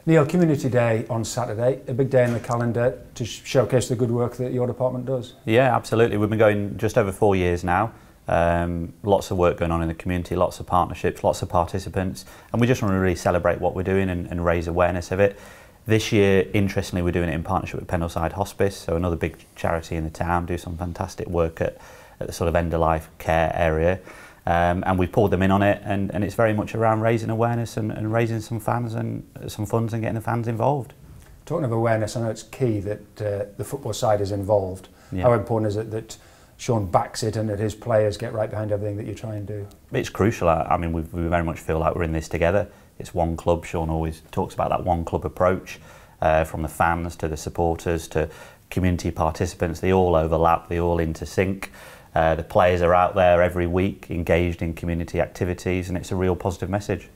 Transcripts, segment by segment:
Neil, Community Day on Saturday, a big day in the calendar to showcase the good work that your department does. Yeah, absolutely. We've been going just over 4 years now. Lots of work going on in the community, lots of partnerships, lots of participants, and we just want to really celebrate what we're doing and raise awareness of it. This year, interestingly, we're doing it in partnership with Pendleside Hospice, so another big charity in the town, do some fantastic work at the sort of end-of-life care area. And we've pulled them in on it, and it's very much around raising awareness and raising some funds and getting the fans involved. Talking of awareness, I know it's key that the football side is involved. Yeah. How important is it that Sean backs it and that his players get right behind everything that you try and do? It's crucial. I mean, we very much feel like we're in this together. It's one club. Sean always talks about that one club approach, from the fans to the supporters to community participants. They all overlap, they all intersync. The players are out there every week engaged in community activities, and it's a real positive message.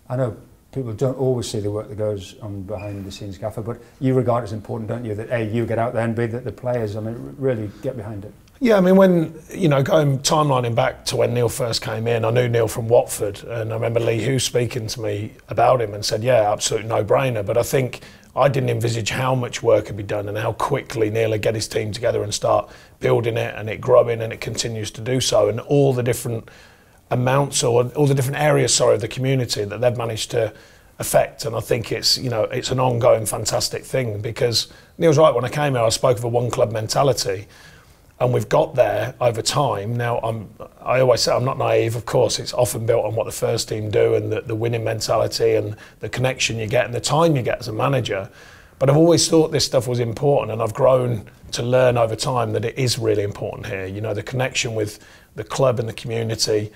I know people don't always see the work that goes on behind the scenes, Gaffer, but you regard it as important, don't you, that A, you get out there, and B, that the players, I mean, really get behind it? Yeah, I mean, when, you know, going timelining back to when Neil first came in, I knew Neil from Watford, and I remember Lee Hughes speaking to me about him and said, yeah, absolute no-brainer, but I think I didn't envisage how much work had been done and how quickly Neil would get his team together and start building it and it growing, and it continues to do so, and all the different amounts or all the different areas, of the community that they've managed to affect. And I think it's, you know, it's an ongoing fantastic thing, because Neil's right, when I came here I spoke of a one club mentality, and we've got there over time. Now, I always say I'm not naive, of course. It's often built on what the first team do and the winning mentality and the connection you get and the time you get as a manager. But I've always thought this stuff was important, and I've grown to learn over time that it is really important here. You know, the connection with the club and the community,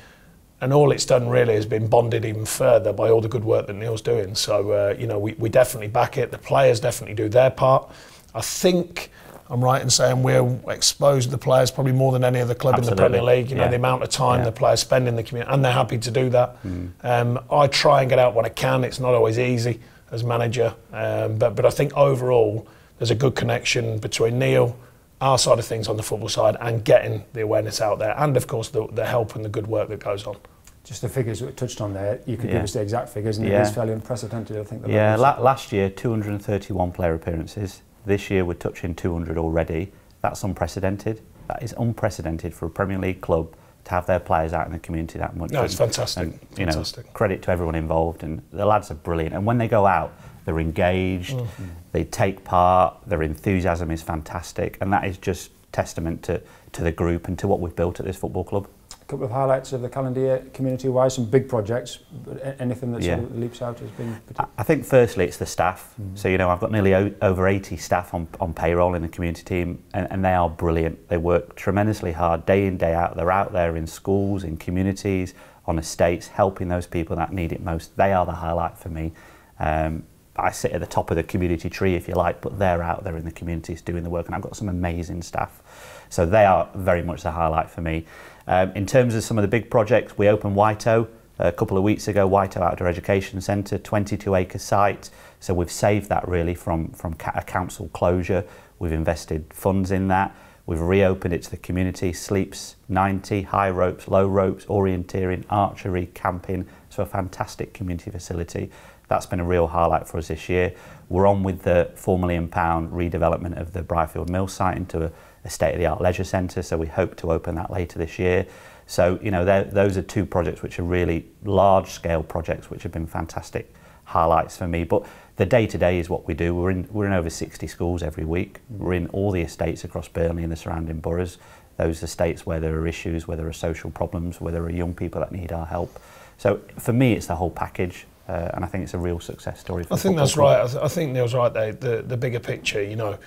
and all it's done really has been bonded even further by all the good work that Neil's doing. So, you know, we definitely back it. The players definitely do their part. I think I'm right in saying we're exposed to the players probably more than any other club Absolutely. In the Premier League. You know, the amount of time the players spend in the community, and they're happy to do that. I try and get out when I can. It's not always easy as manager, but I think overall there's a good connection between Neil, our side of things on the football side, and getting the awareness out there, and of course the help and the good work that goes on. Just the figures that were touched on there, you could give us the exact figures, and it is fairly unprecedented, I think. Last year 231 player appearances. This year we're touching 200 already. That's unprecedented. That is unprecedented for a Premier League club to have their players out in the community that much. No, it's fantastic. And, you know, credit to everyone involved, and the lads are brilliant. And when they go out, they're engaged, they take part, their enthusiasm is fantastic, and that is just testament to the group and to what we've built at this football club. A couple of highlights of the calendar year, community-wise, some big projects, but anything that sort of leaps out as being particular? I think firstly it's the staff. So, you know, I've got nearly over 80 staff on payroll in the community team, and they are brilliant. They work tremendously hard, day in, day out. They're out there in schools, in communities, on estates, helping those people that need it most. They are the highlight for me. I sit at the top of the community tree, if you like, but they're out there in the communities doing the work, and I've got some amazing staff. So they are very much the highlight for me. In terms of some of the big projects, we opened Whiteo a couple of weeks ago, Whiteo Outdoor Education Centre, 22-acre site. So we've saved that really from a council closure. We've invested funds in that. We've reopened it to the community, sleeps 90, high ropes, low ropes, orienteering, archery, camping. So a fantastic community facility. That's been a real highlight for us this year. We're on with the £4 million redevelopment of the Briarfield Mill site into a state-of-the-art leisure centre, so we hope to open that later this year. So, you know, those are two projects which are really large-scale projects which have been fantastic highlights for me. But the day-to-day is what we do. We're in over 60 schools every week. We're in all the estates across Burnley and the surrounding boroughs. Those estates where there are issues, where there are social problems, where there are young people that need our help. So for me, it's the whole package. And I think it's a real success story for I think that's right. I think Neil's right there. The bigger picture, you know,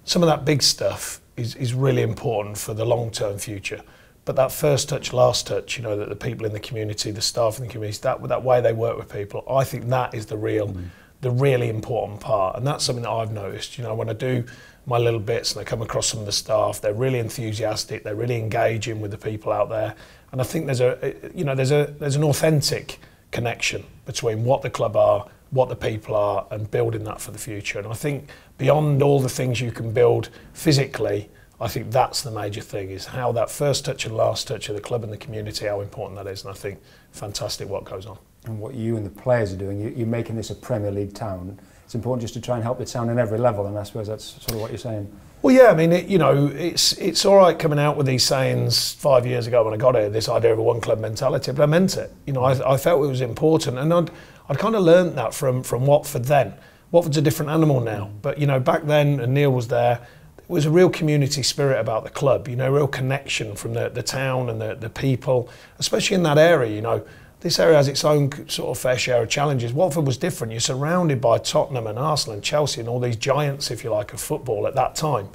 some of that big stuff is really important for the long-term future. But that first touch, last touch, you know, that the people in the community, the staff in the community, that way they work with people, I think that is the really important part. And that's something that I've noticed. You know, when I do my little bits and I come across some of the staff, they're really enthusiastic, they're really engaging with the people out there. And I think there's an authentic connection between what the club are, what the people are, and building that for the future. And I think beyond all the things you can build physically, I think that's the major thing, is how that first touch and last touch of the club and the community, how important that is. And I think fantastic what goes on. And what you and the players are doing, you're making this a Premier League town. it's important just to try and help the town on every level, and I suppose that's sort of what you're saying. Well, yeah, I mean, it's all right coming out with these sayings 5 years ago when I got here, this idea of a one club mentality, but I meant it. I felt it was important, and I'd kind of learnt that from Watford then. Watford's a different animal now, but back then, and Neil was there, there was a real community spirit about the club, real connection from the town and the people, especially in that area, This area has its own sort of fair share of challenges. Watford was different. You're surrounded by Tottenham and Arsenal and Chelsea and all these giants, if you like, of football at that time.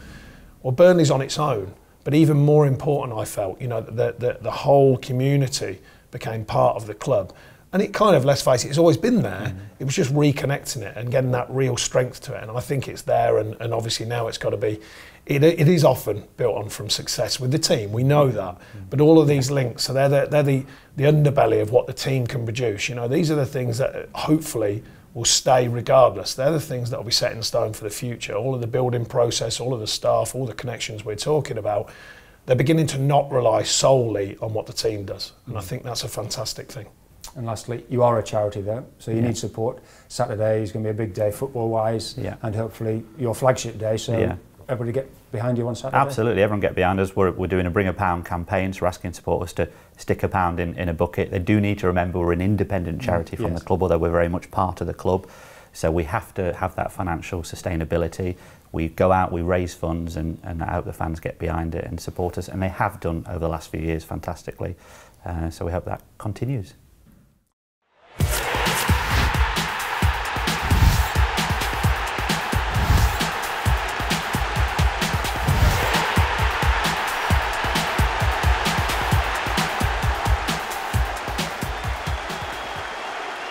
Well, Burnley's on its own, but even more important, I felt, the whole community became part of the club. And it kind of, let's face it, it's always been there. It was just reconnecting it and getting that real strength to it. And I think it's there, and obviously now it's got to be. It is often built on from success with the team. We know that, but all of these links, so they're the underbelly of what the team can produce. These are the things that hopefully will stay regardless. They're the things that will be set in stone for the future. All of the building process, all of the staff, all the connections we're talking about, they're beginning to not rely solely on what the team does, and I think that's a fantastic thing. And lastly, you are a charity there, so you need support. Saturday is going to be a big day football-wise, and hopefully your flagship day, so everybody get behind you on Saturday? Absolutely, everyone get behind us. We're doing a Bring a Pound campaign, so we're asking supporters to stick a pound in a bucket. They do need to remember we're an independent charity from the club, although we're very much part of the club. So we have to have that financial sustainability. We go out, we raise funds, and I hope the fans get behind it and support us, and they have done over the last few years fantastically. So we hope that continues.